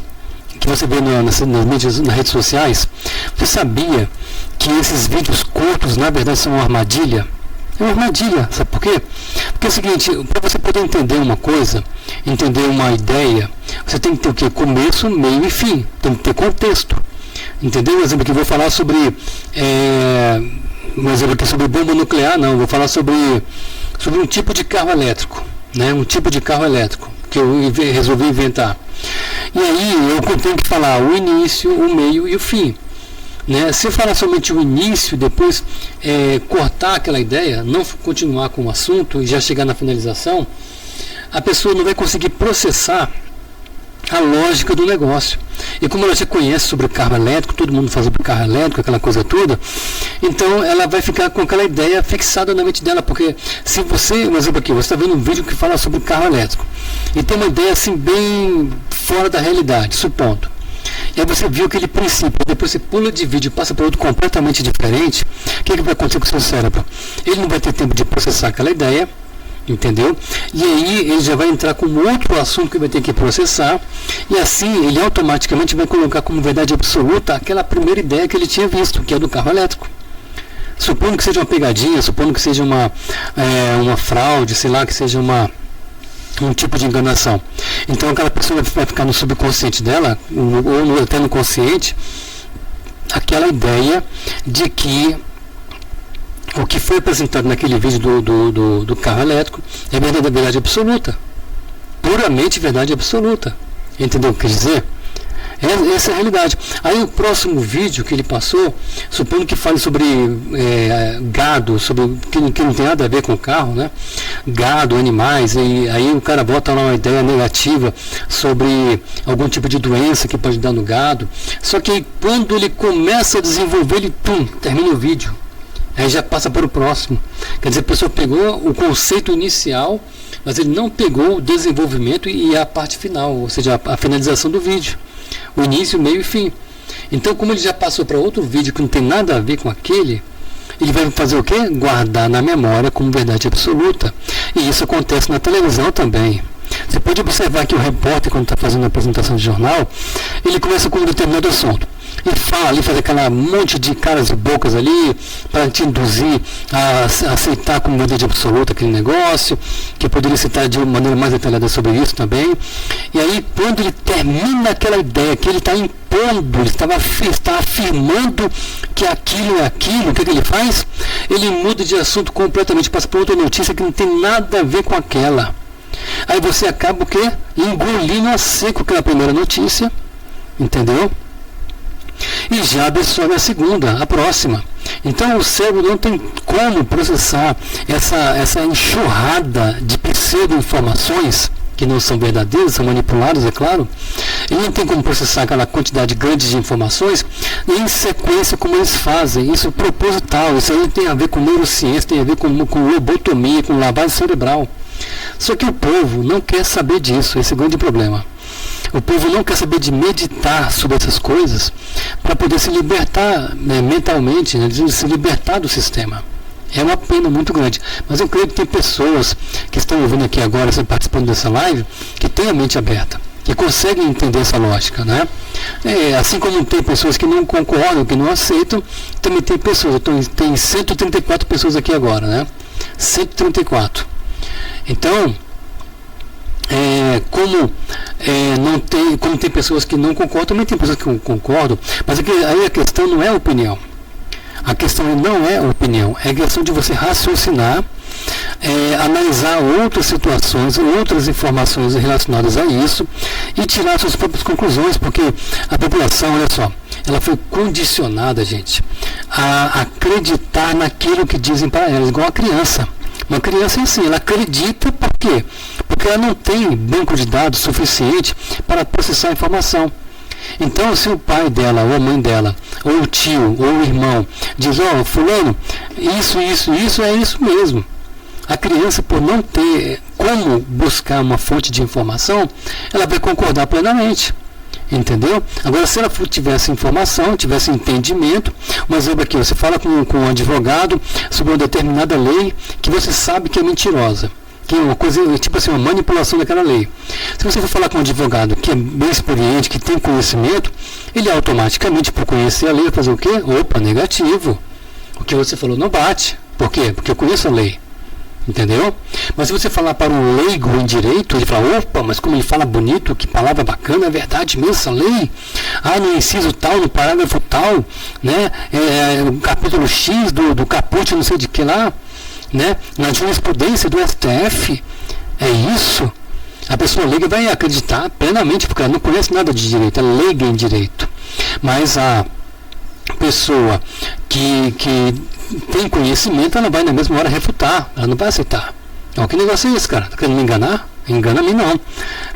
que você vê nas mídias, nas redes sociais. Você sabia que esses vídeos curtos, na verdade, são uma armadilha? É uma armadilha, sabe por quê? Porque é o seguinte, para você poder entender uma coisa, entender uma ideia, você tem que ter o quê? Começo, meio e fim. Tem que ter contexto. Entendeu? Um exemplo que eu vou falar sobre, um exemplo aqui sobre bomba nuclear, não. Vou falar sobre um tipo de carro elétrico, né? Um tipo de carro elétrico que eu resolvi inventar. E aí eu tenho que falar o início, o meio e o fim. Né? Se eu falar somente o início, depois cortar aquela ideia, não continuar com o assunto e já chegar na finalização, a pessoa não vai conseguir processar a lógica do negócio. E como ela já conhece sobre o carro elétrico, todo mundo fala sobre o carro elétrico, aquela coisa toda, então ela vai ficar com aquela ideia fixada na mente dela. Porque se você, um exemplo aqui, você está vendo um vídeo que fala sobre o carro elétrico e tem uma ideia assim bem fora da realidade, supondo. E aí você viu aquele princípio, depois você pula de vídeo e passa para outro completamente diferente, o que vai acontecer com o seu cérebro? Ele não vai ter tempo de processar aquela ideia, entendeu? E aí ele já vai entrar com outro assunto que vai ter que processar, e assim ele automaticamente vai colocar como verdade absoluta aquela primeira ideia que ele tinha visto, que é do carro elétrico. Supondo que seja uma pegadinha, supondo que seja uma fraude, sei lá, que seja um tipo de enganação. Então aquela pessoa vai ficar no subconsciente dela, ou até no consciente, aquela ideia de que o que foi apresentado naquele vídeo do carro elétrico é verdade absoluta, puramente verdade absoluta. Entendeu o que quer dizer? Essa é a realidade. Aí o próximo vídeo que ele passou, supondo que fale sobre gado, sobre que não tem nada a ver com o carro, né? Gado, animais, e aí o cara bota lá uma ideia negativa sobre algum tipo de doença que pode dar no gado. Só que quando ele começa a desenvolver, ele termina o vídeo. Aí já passa para o próximo. Quer dizer, a pessoa pegou o conceito inicial, mas ele não pegou o desenvolvimento e a parte final, ou seja, a finalização do vídeo. O início, meio e fim. Então, como ele já passou para outro vídeo que não tem nada a ver com aquele, ele vai fazer o quê? Guardar na memória como verdade absoluta. E isso acontece na televisão também. Você pode observar que o repórter, quando está fazendo a apresentação de jornal, ele começa com um determinado assunto. Ele fala ali, faz aquela monte de caras e bocas ali, para te induzir a aceitar como verdade absoluta aquele negócio, que eu poderia citar de uma maneira mais detalhada sobre isso também. E aí, quando ele termina aquela ideia, que ele está impondo, ele está afirmando que aquilo é aquilo, o que ele faz? Ele muda de assunto completamente, passa para outra notícia que não tem nada a ver com aquela. Aí você acaba o quê? Engolindo a seco aquela primeira notícia, entendeu? e já absorve a segunda, a próxima. Então o cérebro não tem como processar essa enxurrada de pseudo-informações, que não são verdadeiras, são manipuladas, é claro. Ele não tem como processar aquela quantidade grande de informações em sequência como eles fazem. Isso é proposital, isso aí tem a ver com neurociência, tem a ver com lobotomia, com lavagem cerebral. Só que o povo não quer saber disso, esse é o grande problema. O povo não quer saber de meditar sobre essas coisas para poder se libertar, né, mentalmente, né, se libertar do sistema. É uma pena muito grande. Mas eu creio que tem pessoas que estão ouvindo aqui agora, participando dessa live, que têm a mente aberta, que conseguem entender essa lógica, né? Assim como tem pessoas que não concordam, que não aceitam, também tem pessoas, tem 134 pessoas aqui agora, né? 134. Então, como tem pessoas que não concordam, também tem pessoas que concordam, mas aí a questão não é opinião. A questão não é opinião, é a questão de você raciocinar, analisar outras situações, outras informações relacionadas a isso e tirar suas próprias conclusões, porque a população, olha só, ela foi condicionada, gente, a acreditar naquilo que dizem para ela, igual a criança. Uma criança é assim, ela acredita por quê? Porque ela não tem banco de dados suficiente para processar a informação. Então, se o pai dela, ou a mãe dela, ou o tio, ou o irmão, diz, fulano, isso é isso mesmo. A criança, por não ter como buscar uma fonte de informação, ela vai concordar plenamente. Entendeu? Agora, se ela tivesse informação, tivesse entendimento, um exemplo aqui, você fala com um advogado sobre uma determinada lei que você sabe que é mentirosa, que é uma coisa, tipo assim, uma manipulação daquela lei. Se você for falar com um advogado que é bem experiente, que tem conhecimento, ele automaticamente, por conhecer a lei, vai fazer o quê? Opa, negativo. O que você falou não bate. Por quê? Porque eu conheço a lei. Entendeu? Mas se você falar para um leigo em direito, ele fala, opa, mas como ele fala bonito, que palavra bacana, é verdade mesmo essa lei? No inciso tal, no parágrafo tal, né? O capítulo X do caput, não sei de que lá, né? Na jurisprudência do STF, é isso? A pessoa leiga vai acreditar plenamente, porque ela não conhece nada de direito, ela é leiga em direito. Mas a pessoa que tem conhecimento, ela vai na mesma hora refutar, ela não vai aceitar. Que negócio é esse, cara? Tá querendo me enganar? Engana a mim não.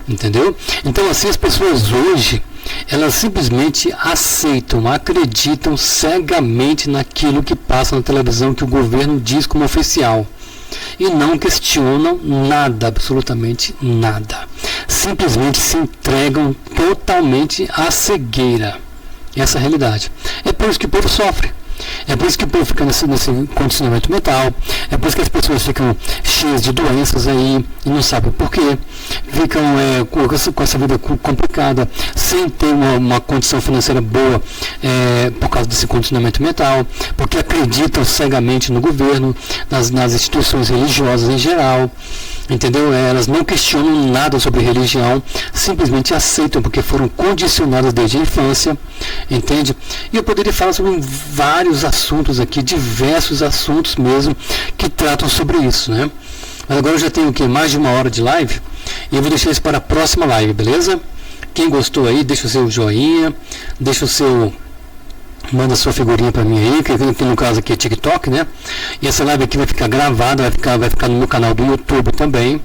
Entendeu? Então, assim, as pessoas hoje, elas simplesmente aceitam, acreditam cegamente naquilo que passa na televisão, que o governo diz como oficial. E não questionam nada, absolutamente nada. Simplesmente se entregam totalmente à cegueira. Essa é a realidade. É por isso que o povo sofre. É por isso que o povo fica nesse condicionamento mental. É por isso que as pessoas ficam cheias de doenças aí e não sabem por quê. Ficam com essa vida complicada, sem ter uma condição financeira boa por causa desse condicionamento mental, porque acreditam cegamente no governo, nas instituições religiosas em geral. Entendeu? Elas não questionam nada sobre religião, simplesmente aceitam porque foram condicionadas desde a infância, entende? E eu poderia falar sobre vários assuntos aqui, diversos assuntos mesmo, que tratam sobre isso, né? Mas agora eu já tenho mais de 1 hora de live, e eu vou deixar isso para a próxima live, beleza? Quem gostou aí, deixa o seu joinha, deixa o seu... manda sua figurinha para mim aí, que no caso aqui é TikTok, né? E essa live aqui vai ficar gravada, vai ficar no meu canal do YouTube também.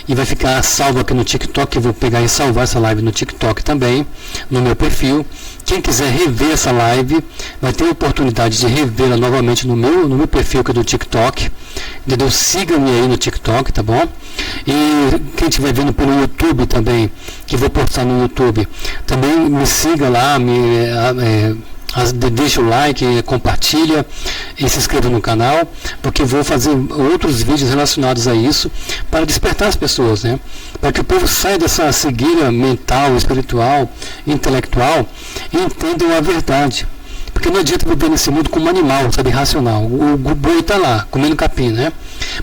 E vai ficar salvo aqui no TikTok. Eu vou pegar e salvar essa live no TikTok também, no meu perfil. Quem quiser rever essa live, vai ter a oportunidade de revê-la novamente no meu perfil aqui do TikTok. Entendeu? Siga-me aí no TikTok, tá bom? E quem estiver vendo pelo YouTube também, que vou postar no YouTube, também me siga lá, deixa o like, compartilha e se inscreva no canal, porque eu vou fazer outros vídeos relacionados a isso para despertar as pessoas, né? Para que o povo saia dessa cegueira mental, espiritual, intelectual e entendam a verdade. Porque não adianta viver nesse mundo como animal, sabe, racional. O boi está lá, comendo capim, né?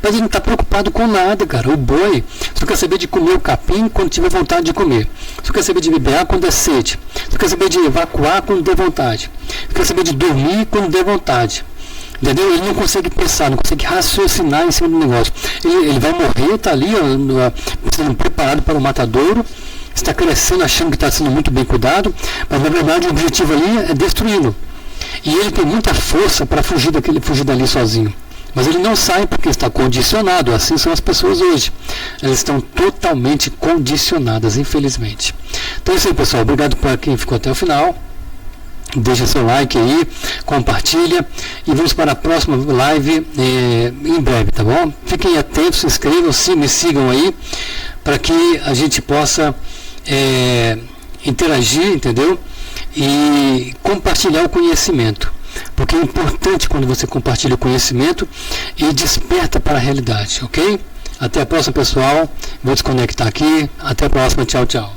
Mas ele não está preocupado com nada, cara. O boi só quer saber de comer o capim quando tiver vontade de comer. Só quer saber de beber água quando der sede. Só quer saber de evacuar quando der vontade. Só quer saber de dormir quando der vontade. Entendeu? Ele não consegue pensar, não consegue raciocinar em cima do negócio. Ele vai morrer, está ali, sendo preparado para o matadouro, está crescendo achando que está sendo muito bem cuidado, mas na verdade o objetivo ali é destruí-lo. E ele tem muita força para fugir dali sozinho. Mas ele não sai porque está condicionado. Assim são as pessoas hoje. Elas estão totalmente condicionadas, infelizmente. Então é isso aí, pessoal. Obrigado por quem ficou até o final. Deixa seu like aí, compartilha e vamos para a próxima live em breve, tá bom? Fiquem atentos, se inscrevam, me sigam aí, para que a gente possa interagir, entendeu? E compartilhar o conhecimento, porque é importante quando você compartilha o conhecimento e desperta para a realidade, ok? Até a próxima, pessoal. Vou desconectar aqui. Até a próxima. Tchau, tchau.